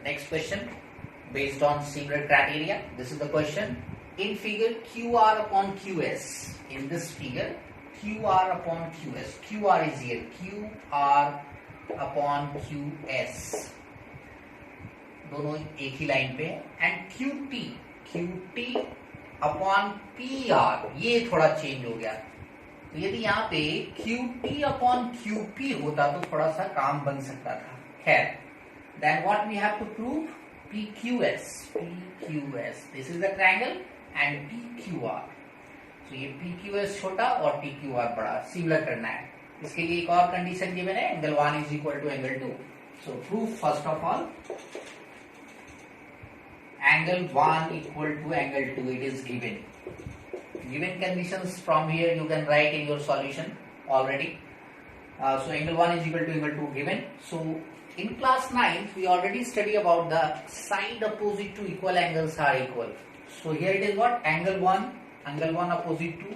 Next question based on similar criteria. This is the question. In figure QR upon QS. In this figure QR upon QS. QR is here. QR upon QS. दोनों एक ही line पे है. And QT upon PR ये थोड़ा change हो गया. तो यदि यहाँ पे QT अपॉन QP होता तो थोड़ा सा काम बन सकता था. खैर, then what we have to prove? PQS. This is the triangle and PQR. So ये PQS छोटा और PQR बड़ा. सिमिलर करना है. इसके लिए एक और कंडीशन गिवन है. Angle 1 is equal to angle 2. So proof first of all. Angle 1 equal to angle 2. It is given. Given conditions from here you can write in your solution already. So angle 1 is equal to angle 2 given. So in class 9 we already study about the side opposite to equal angles are equal. So here it is what? Angle 1 opposite to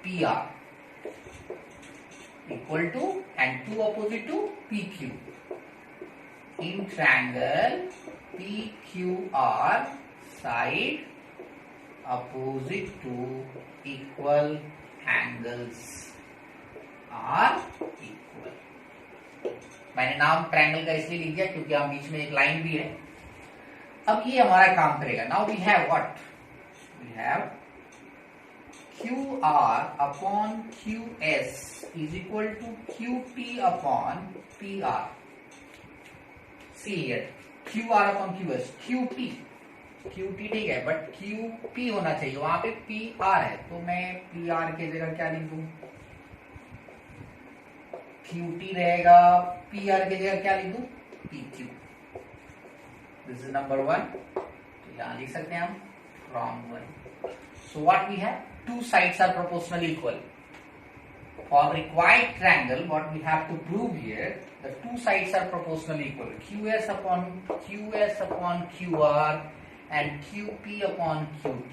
PR equal to and 2 opposite to PQ. In triangle PQR, side opposite to equal angles are equal. मैंने नाम triangle का इसलिए लिख दिया क्योंकि हम बीच में एक लाइन भी है. अब ये हमारा काम करेगा. Now we have what? We have QR upon QS is equal to QT upon PR. See here, QR upon QS, QT ठीक है, बट QP होना चाहिए. वहां पे PR है, तो मैं PR के जगह क्या लिख दूं? QT रहेगा. PR के जगह क्या लिख दूं? PQ. This is number 1. तो यहां लिख सकते हैं हम from 1. So what we have? Two sides are proportionally equal. For required triangle, what we have to prove here, the two sides are proportionally equal. QS upon QR and QP upon QT.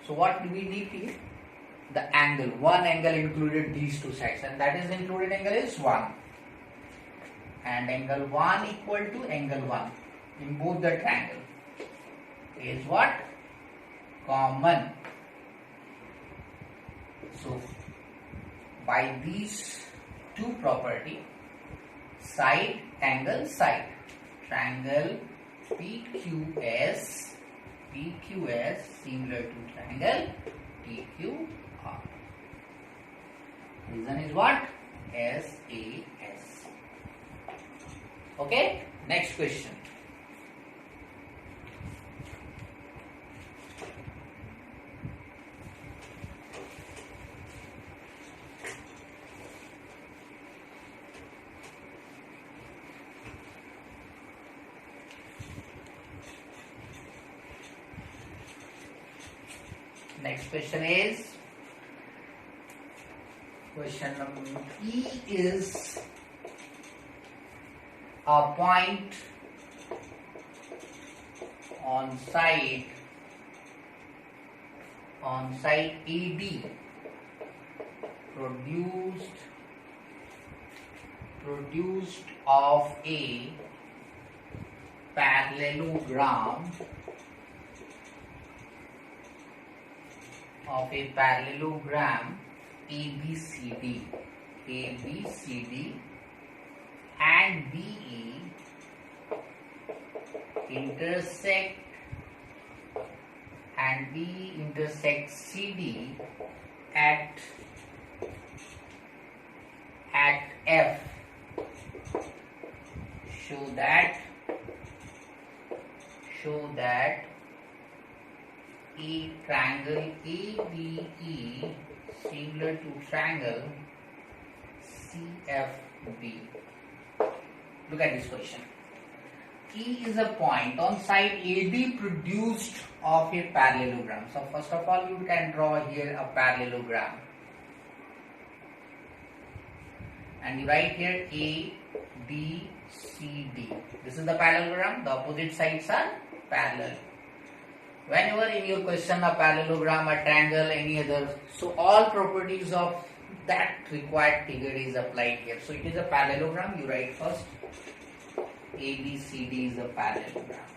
So what do we need here? The angle. One angle included these two sides, and that is included angle is 1. And angle 1 equal to angle 1 in both the triangle is what? Common. So by these two property, side, angle, side, triangle PQS similar to triangle PQR. Reason is what? SAS. Okay, next question. Next question is question number E is a point on side AD produced of a parallelogram ABCD and BE intersect CD at F. Show that a triangle ABE similar to triangle CFB. Look at this question. E is a point on side AD produced of a parallelogram. So first of all, you can draw here a parallelogram. And you write here A, B, C, D. This is the parallelogram. The opposite sides are parallel. Whenever in your question a parallelogram, a triangle, any other, so all properties of that required figure is applied here. So it is a parallelogram. You write first ABCD is a parallelogram.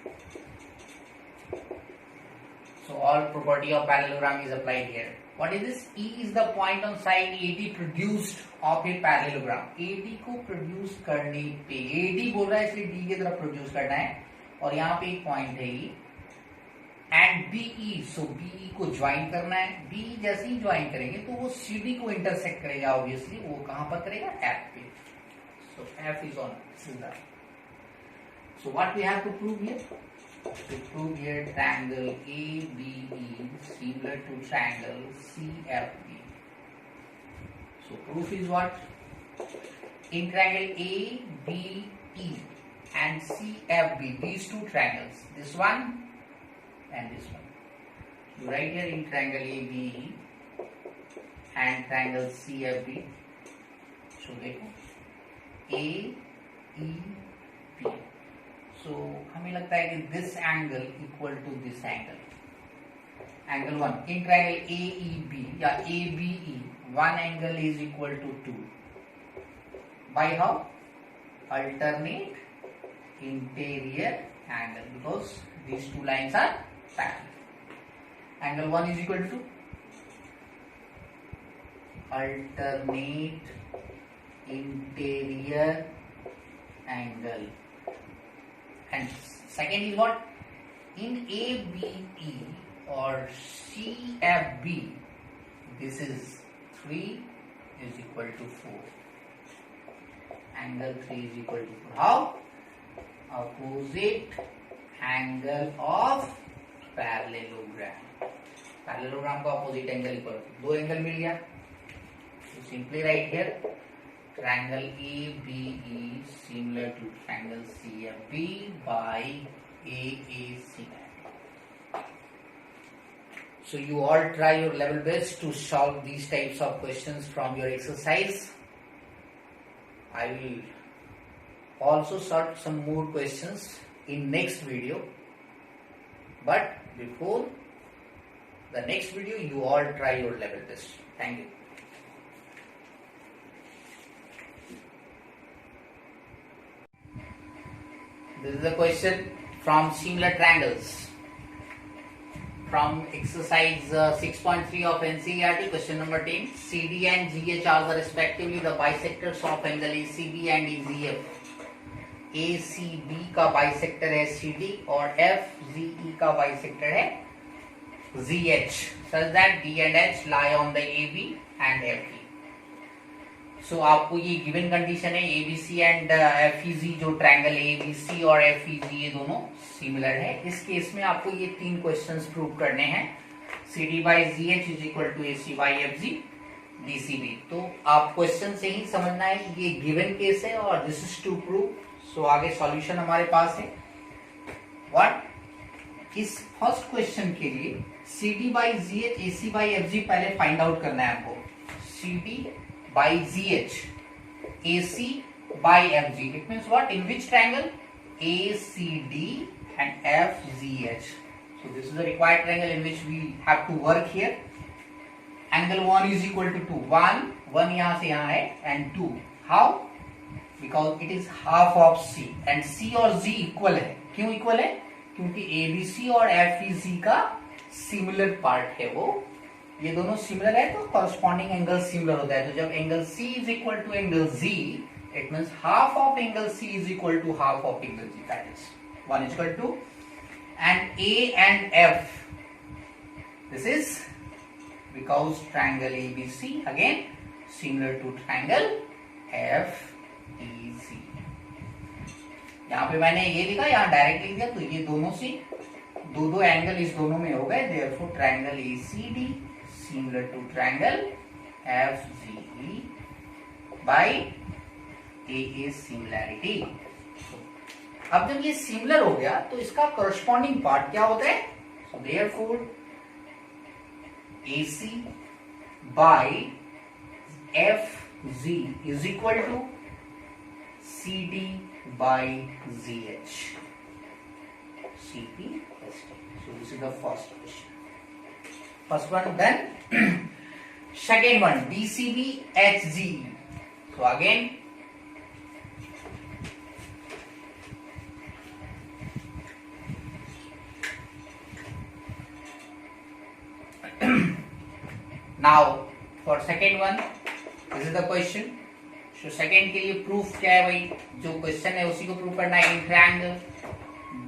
So all property of parallelogram is applied here. What is this? E is the point on side AD produced of a parallelogram. AD को produce करने पे AD बोल रहा है इसलिए D की तरफ produce करना है और यहाँ पे एक point है E and BE, so BE को ज्वाइन करना है. BE जैसे ही ज्वाइन करेंगे तो वो CD को इंटरसेक्ट करेगा. ऑब्वियसली वो कहाँ पर करेगा? F पे. So F is on. This is that. So what we have to prove here? To prove here triangle ABE similar to triangle CFB. So proof is what? In triangle ABE and CFB, these two triangles, this one and this one. You write here in triangle ABE and triangle CFB. So देखो AEB. So हमें लगता है कि this angle equal to this angle. Angle 1 in triangle AEB या ABE, one angle is equal to 2. By how? Alternate interior angle, because these two lines are parallel. Angle 1 is equal to alternate interior angle. And second is what? In ABE or CFB, this is 3 is equal to 4. Angle 3 is equal to 4. How? Opposite angle of parallelogram. Parallelogram का opposite angle equal to 2 angle मिल गया. So simply write here triangle ABE similar to triangle CFB by AAC. So you all try your level best to solve these types of questions from your exercise. I will also solve some more questions in next video. But before the next video, you all try your level best. Thank you. This is a question from similar triangles from exercise 6.3 of NCERT. Question number 10. CD and GH are the respectively the bisectors of angle ACB and EZF. ACB का bisector है CD और FZE का bisector है ZH. Such that D and H lie on the AB and FE. So आपको ये given condition है ABC and FEZ, जो triangle ABC और FEZ ये दोनों सिमिलर है. इस केस में आपको ये 3 क्वेश्चंस प्रूव करने हैं. CD by ZH is equal to AC by FZ DCB. तो आप क्वेश्चन से ही समझना है ये गिवन केस है और दिस इज टू प्रूव. सो आगे सॉल्यूशन हमारे पास है. व्हाट? इस फर्स्ट क्वेश्चन के लिए CD by ZH AC by FZ पहले फाइंड आउट करना है आपको. CD by ZH AC by FZ. It means what? In which triangle? ACD and FZH. So this is the required triangle in which we have to work here. Angle 1 is equal to 2. 1 यहाँ से यहाँ है and 2. How? Because it is half of C and C और Z equal है. क्यों equal है? क्योंकि ABC और FEZ का सिमिलर पार्ट है वो. ये दोनों सिमिलर है तो कॉरस्पॉन्डिंग एंगल सिमिलर होता है. तो जब angle C is equal to angle Z, it means half of angle C is equal to half of angle Z. That is 1 is equal to and A and F. This is because triangle ABC again similar to triangle FEZ. यहाँ पे मैंने ये लिखा, यहाँ direct लिख दिया. तो ये दोनों से दो एंगल इस दोनों में हो गए. Therefore triangle ACD similar to triangle FZE by AA similarity. अब जब ये सिमिलर हो गया तो इसका corresponding पार्ट क्या होता है? So therefore AC by FZ is equal to CD by ZH. CP ST. So this is the first question. First one done. Second one, DCB HZE. So again now for second one, this is the question. तो second के लिए proof क्या है भाई, जो question है उसी को प्रूफ करना है। इन triangle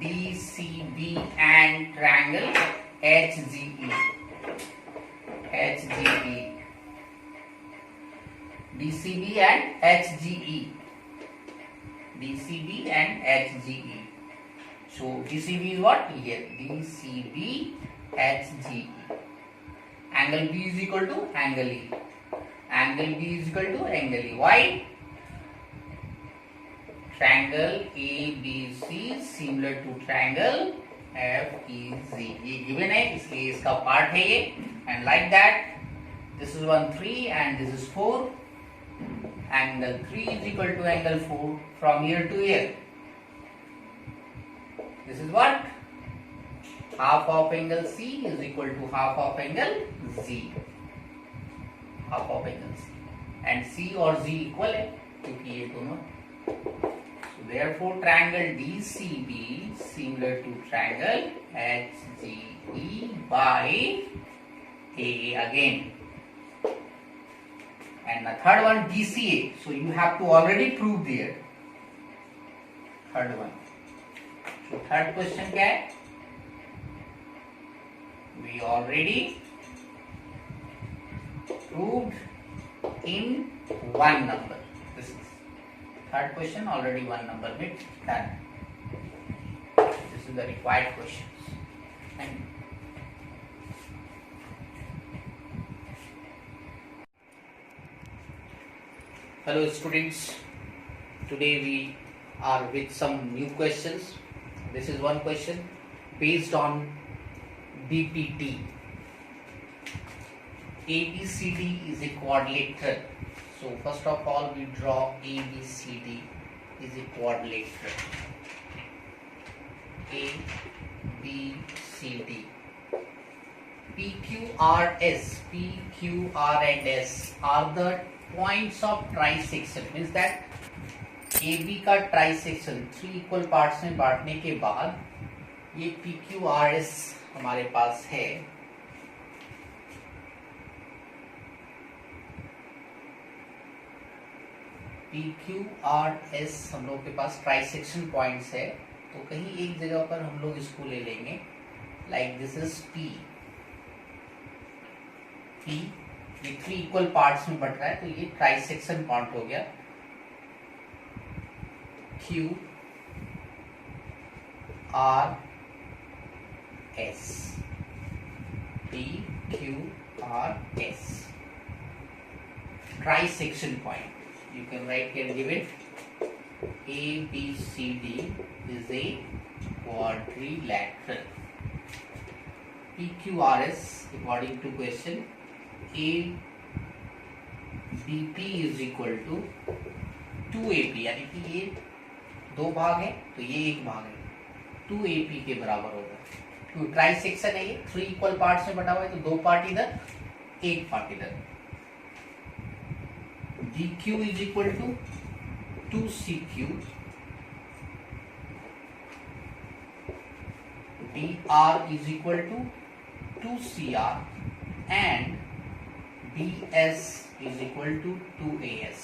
DCB and triangle HGE, DCB and HGE, DCB and HGE. So DCB is what? Here DCB HGE. Angle B is equal to angle E. Angle B is equal to angle E. Why? Triangle ABC similar to triangle FEZ. ये given है इसलिए इसका part है ये, and like that this is 1 3 and this is 4. Angle 3 is equal to angle 4 from here to here. This is what? Half of angle C is equal to half of angle Z. Half of angle C. And C और Z equal है क्योंकि ये दोनों. So therefore triangle DCB similar to triangle HGE by A again. And the third one DCA. So you have to already prove there. Third one. So third question क्या है? We already proved in one number. This is third question, already one number with done. This is the required questions. Thank you. Hello students, today we are with some new questions. This is one question based on BPT. ABCD is a quadrilateral. So first of all we draw ABCD is a quadrilateral. ABCD. PQRS, PQR and S are the points of trisection. Means that AB का trisection 3 equal parts में बांटने के बाद ये PQRS हमारे पास है। PQRS हम लोग के पास ट्राइसेक्शन पॉइंट्स है, तो कहीं एक जगह पर हम लोग इसको ले लेंगे लाइक दिस इज P। ये 3 इक्वल पार्ट्स में बट रहा है तो ये ट्राइसेक्शन पॉइंट हो गया। QRS PQRS trisection point. You can write here, give it ABCD is a quadrilateral. PQRS according to question ABP is equal to 2AP, यानी कि ये 2 भाग है तो ये 1 भाग है, 2AP के बराबर होगा। क्योंकि ट्राइसेक्शन है ये 3 इक्वल पार्ट्स में बटा हुआ है तो 2 पार्ट इधर 1 पार्ट इधर। DQ is equal to 2CQ, DR is equal to 2CR and DS is equal to 2AS.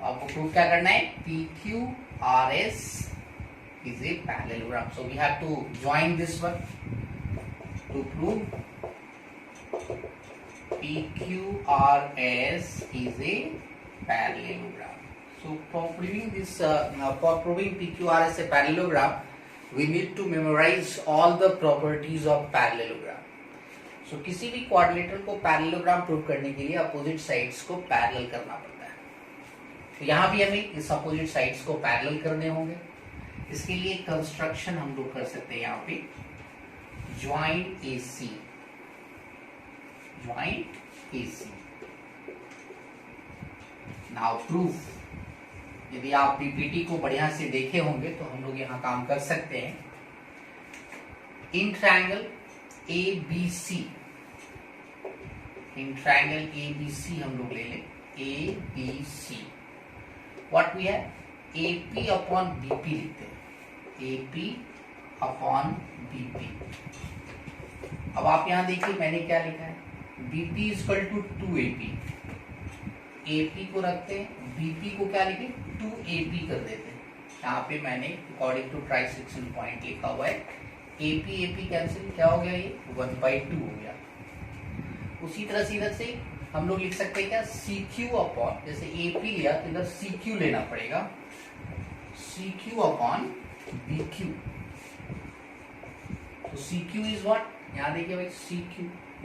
आपको प्रूव क्या करना है? PQRS is a parallelogram. So we have to join this one to prove PQRS is a parallelogram. So for proving this, for proving PQRS a parallelogram, we need to memorize all the properties of parallelogram. So किसी भी quadrilateral को parallelogram prove करने के लिए opposite sides को parallel करना पड़ता है। तो यहाँ भी हमें इस अपोजिट साइड्स को पैरेलल करने होंगे। इसके लिए कंस्ट्रक्शन हम लोग कर सकते हैं यहाँ पे joint AC, joint AC। Now proof, यदि आप पीपीटी को बढ़िया से देखे होंगे तो हम लोग यहाँ काम कर सकते हैं। In triangle ABC, in triangle ABC हम लोग ले लें ABC, what we have AP upon BP लिखते हैं, AP अपॉन BP। अब आप यहां देखिए मैंने क्या लिखा है, BP equal to 2AP, AP को रखते हैं, BP को क्या लिखे 2AP कर देते हैं। यहाँ पे मैंने अकॉर्डिंग टू ट्राइसेक्शन पॉइंट लिखा हुआ है, AP कैंसिल, क्या हो गया ये 1/2 हो गया। उसी तरह से इधर से हम लोग लिख सकते हैं क्या, CQ अपॉन, जैसे AP लिया तो इधर CQ लेना पड़ेगा, CQ अपॉन BQ। तो CQ इज व्हाट, यहाँ देखिए भाई CQ,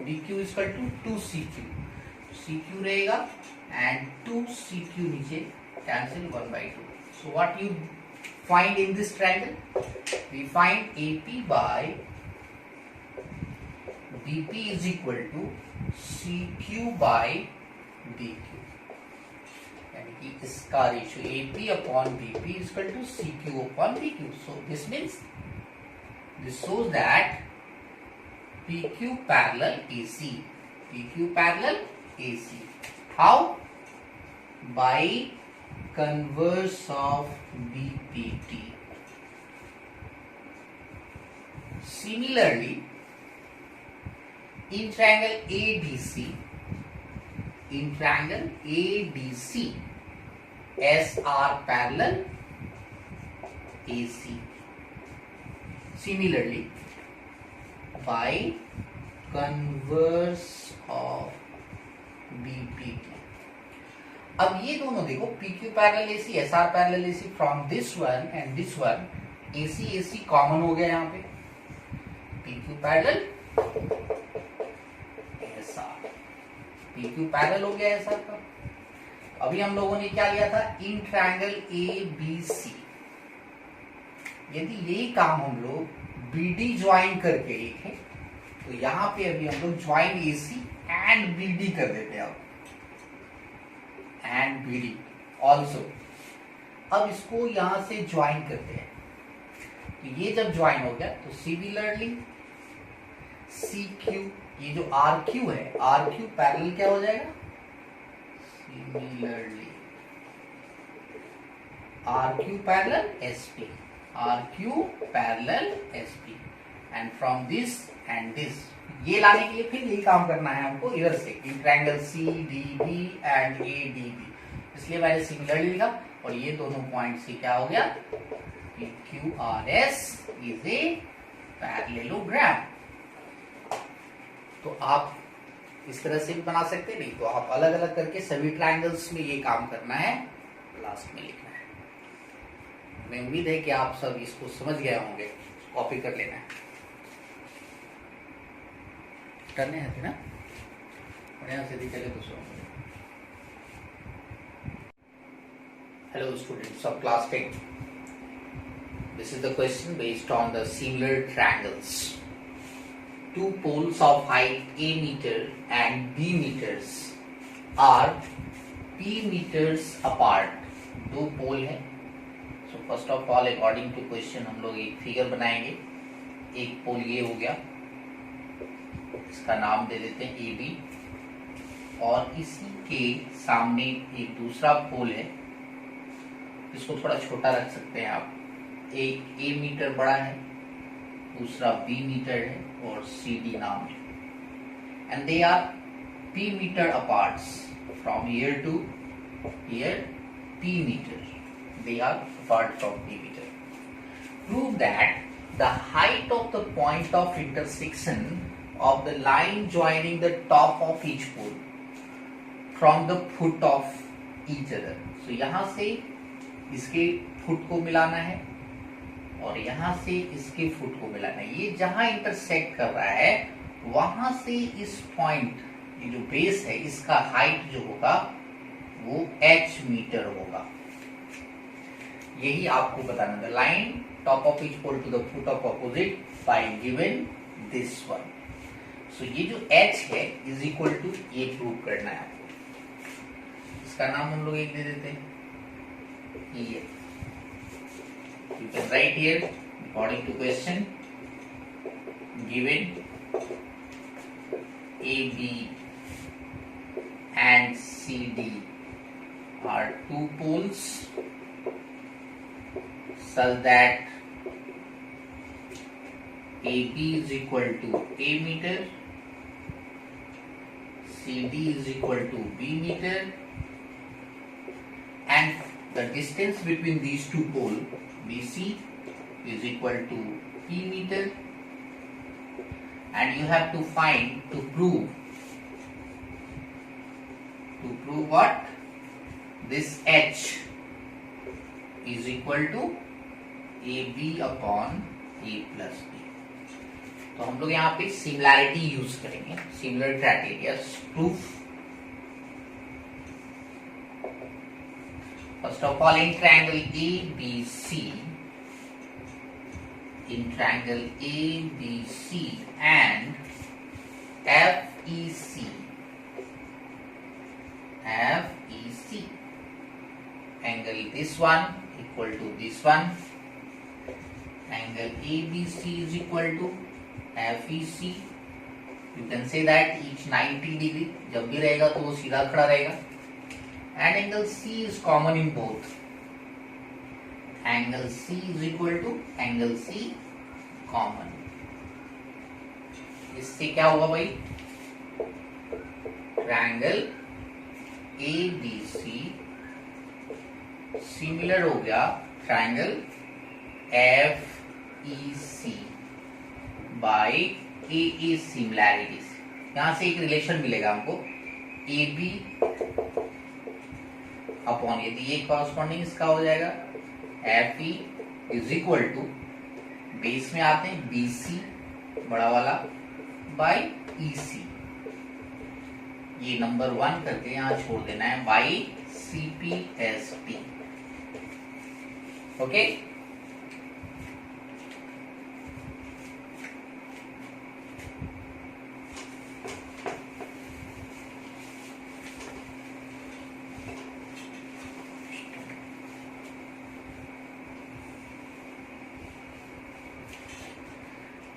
BQ is equal to 2CQ, CQ रहेगा एंड 2CQ नीचे cancel 1/2। So what you find in this triangle? We find AP by BP is equal to CQ by BQ, यानी कि इसका ratio AP upon BP is equal to CQ upon BQ. So this means, this shows that PQ parallel AC. PQ parallel AC. How? By converse of BPT. Similarly, in triangle ADC, SR parallel AC. Similarly, by converse of BPT. अब ये दोनों देखो, PQ parallel AC, SR parallel AC, from this one and this one AC common हो गया यहाँ पे, PQ parallel SR, PQ parallel हो गया SR का। अभी हम लोगों ने क्या लिया था, इन ट्रायंगल ABC, यदि यही काम हम लोग BD ज्वाइन करके लिखें तो यहां पे अभी हम लोग ज्वाइन AC एंड BD कर देते हैं, अब एंड BD ऑल्सो। अब इसको यहां से ज्वाइन करते हैं, तो ये जब ज्वाइन हो गया तो सिमिलरली CQ, ये जो RQ है, RQ पैरेलल क्या हो जाएगा, similarly RQ parallel SP, RQ parallel SP, and from this and this, ये लाने के लिए फिर यही काम करना है हमको इधर से, in triangle CDB and ADB, इसलिए मैंने सिमिलरली लिखा। और ये दोनों पॉइंट से क्या हो गया, PQRS इज ए पैरेललोग्राम। तो आप इस तरह से भी बना सकते, नहीं तो आप अलग अलग करके सभी ट्रायंगल्स में ये काम करना है, लास्ट में लिखना है। मैं उम्मीद है कि आप सब इसको समझ गए होंगे, कॉपी कर लेना है, करने हैं ना, बढ़िया से चले तो सो। Hello students of class 10. This is the question based on the similar triangles. Two poles of height A meter and B meters are P meters apart. दो पोल है। So first of all, according to question हम लोग एक figure बनाएंगे। एक पोल ये हो गया, इसका नाम दे देते हैं AB, और इसी के सामने एक दूसरा पोल है, इसको थोड़ा छोटा रख सकते हैं आप, एक A मीटर बड़ा है, दूसरा B मीटर है और CD नाम है, and they are P metre apart from here to here, P metre, they are apart from P meter. Prove that the height of the point of intersection of the line joining the top of each pole from the foot of each other. So यहाँ से इसके foot को मिलाना है और यहाँ से इसके फुट को मिलाना है। ये जहां इंटरसेक्ट कर रहा है वहां से इस पॉइंट, ये जो बेस है, इसका हाइट जो होगा वो h मीटर होगा। यही आपको बताना है, line top of each pole to the foot of opposite by given this one. So ये जो h है इज इक्वल टू, ये प्रूव करना है आपको। इसका नाम हम लोग एक दे देते हैं, ये you can write here according to question given AB and CD are two poles such that AB is equal to A meter, CD is equal to B meter, and the distance between these two poles BC is equal to P meter, and you have to find to prove what? This H is equal to AB upon A plus B. तो हम लोग यहाँ पे similarity use करेंगे, similar criteria proof. First of all in triangle ABC, in triangle ABC and FEC, angle this one equal to this one, angle ABC is equal to FEC. You can say that each 90 degree, जब भी रहेगा तो वो सीधा खड़ा रहेगा. And angle C is common in both. Angle C is equal to angle C common. इससे क्या होगा भाई? ट्रायंगल ABC सिमिलर हो गया triangle FEC by AA similarities. यहां से एक रिलेशन मिलेगा हमको AB अपॉन, यदि ये कॉरस्पॉन्डिंग इसका हो जाएगा FE is equal to, base में आते हैं BC बड़ा वाला बाय EC. ये नंबर 1 करके यहां छोड़ देना है बाय CPST. ओके.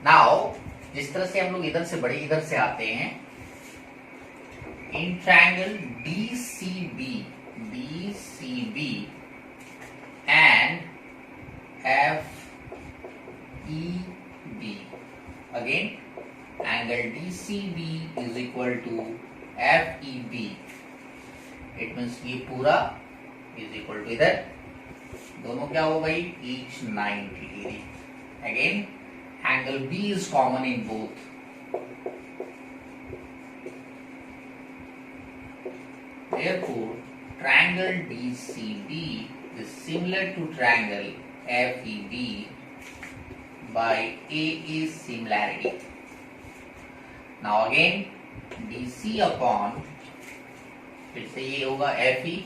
नाउ जिस तरह से हम लोग इधर से बड़े इधर से आते हैं, in triangle DCB and FEB, again angle DCB is equal to FEB. It means ये पूरा इज इक्वल टू इधर, दोनों क्या हो गई? Each 90 degree. Again angle B is common in both. Therefore, triangle DCB is similar to triangle FEB by AA similarity. Now again, DC upon, फिर से ये होगा FE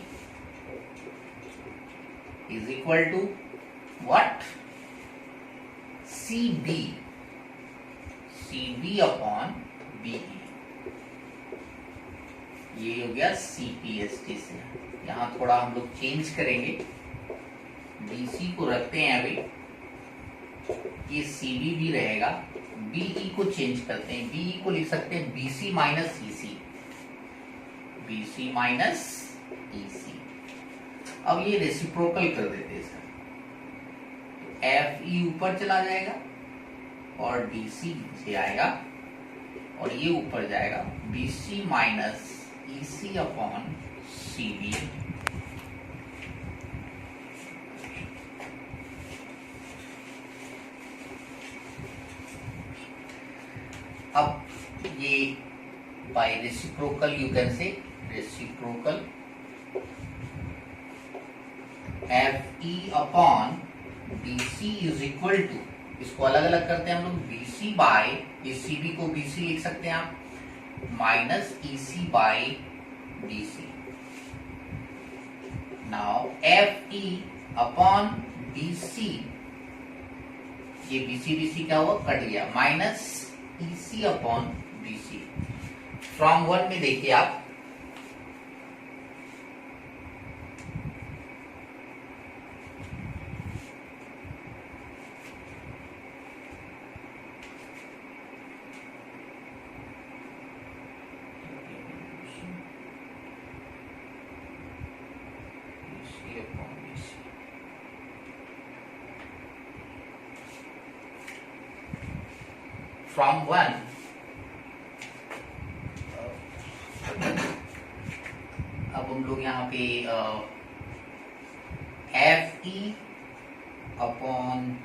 is equal to what? CB upon BE. ये हो गया CPST से. यहां थोड़ा हम लोग चेंज करेंगे, BC को रखते हैं अभी, ये CB भी रहेगा, BE को चेंज करते हैं, BE को लिख सकते हैं BC minus EC, BC minus EC. अब ये रेसिप्रोकल कर देते हैं सर, FE ऊपर चला जाएगा और DC नीचे आएगा, और ये ऊपर जाएगा BC minus EC upon CB. अब ये by reciprocal, you can say reciprocal FE upon BC is equal to, इसको अलग अलग करते हैं हम लोग, BC बाय, इस CB को BC लिख सकते हैं आप, minus EC by BC. Now FE upon BC, ये BC क्या हुआ? कट गया, minus EC upon BC. From 1 में देखिए आप, फ्रॉम 1 अब हम लोग यहाँ पे F E upon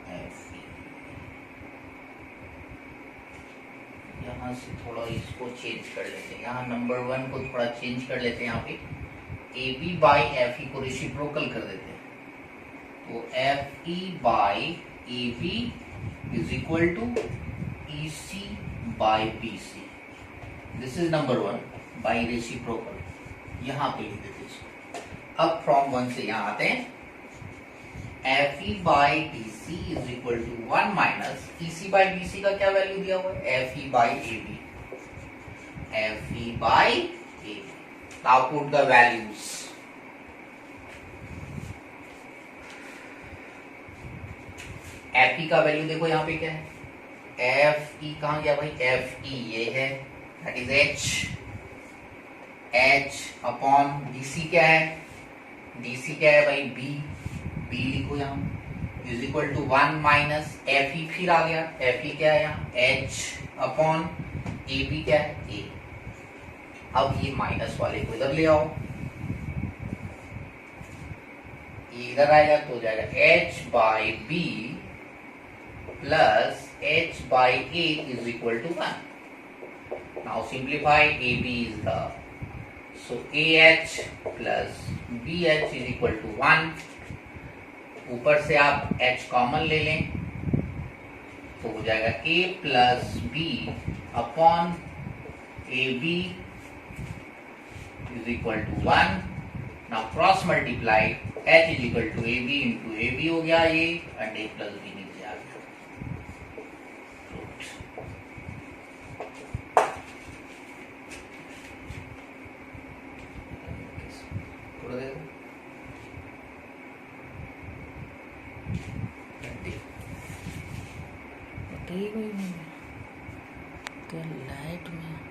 F E, यहाँ से थोड़ा इसको चेंज कर लेते हैं, यहाँ नंबर 1 को थोड़ा चेंज कर लेते हैं, यहाँ पे A B by F E को रेसिप्रोकल कर देते हैं, तो F E by A B is equal to E C by B C, this is number 1 by reciprocal, यहाँ पे लिख देते इसको। अब फ्रॉम 1 से यहाँ आते हैं, F E by D C is equal to 1 minus E C by B C का क्या वैल्यू दिया हुआ है, F E by A B, F E by A B. Now put the values, F E का value देखो यहाँ पे क्या है, एफ ई कहाँ गया भाई, एफ ई ये है, that is H upon D C क्या है, डी सी क्या है भाई बी, बी लिखो यहाँ is equal to 1 minus F E, फिर आ गया एफ ई क्या है यहाँ एच अपॉन ए बी क्या है ए। अब ये माइनस वाले को इधर ले आओ, ये इधर आएगा तो हो जाएगा H by B plus H by A is equal to 1। Now simplify, A B is the, so A H plus B H is equal to 1, ऊपर से आप h कॉमन ले लें तो हो जाएगा a plus B upon A B is equal to 1। Now cross multiply, h is equal to A B into A B हो गया ये, एंड a प्लस बी नीचे आ गया। थोड़ा देखो ठीक है, तो लाइट में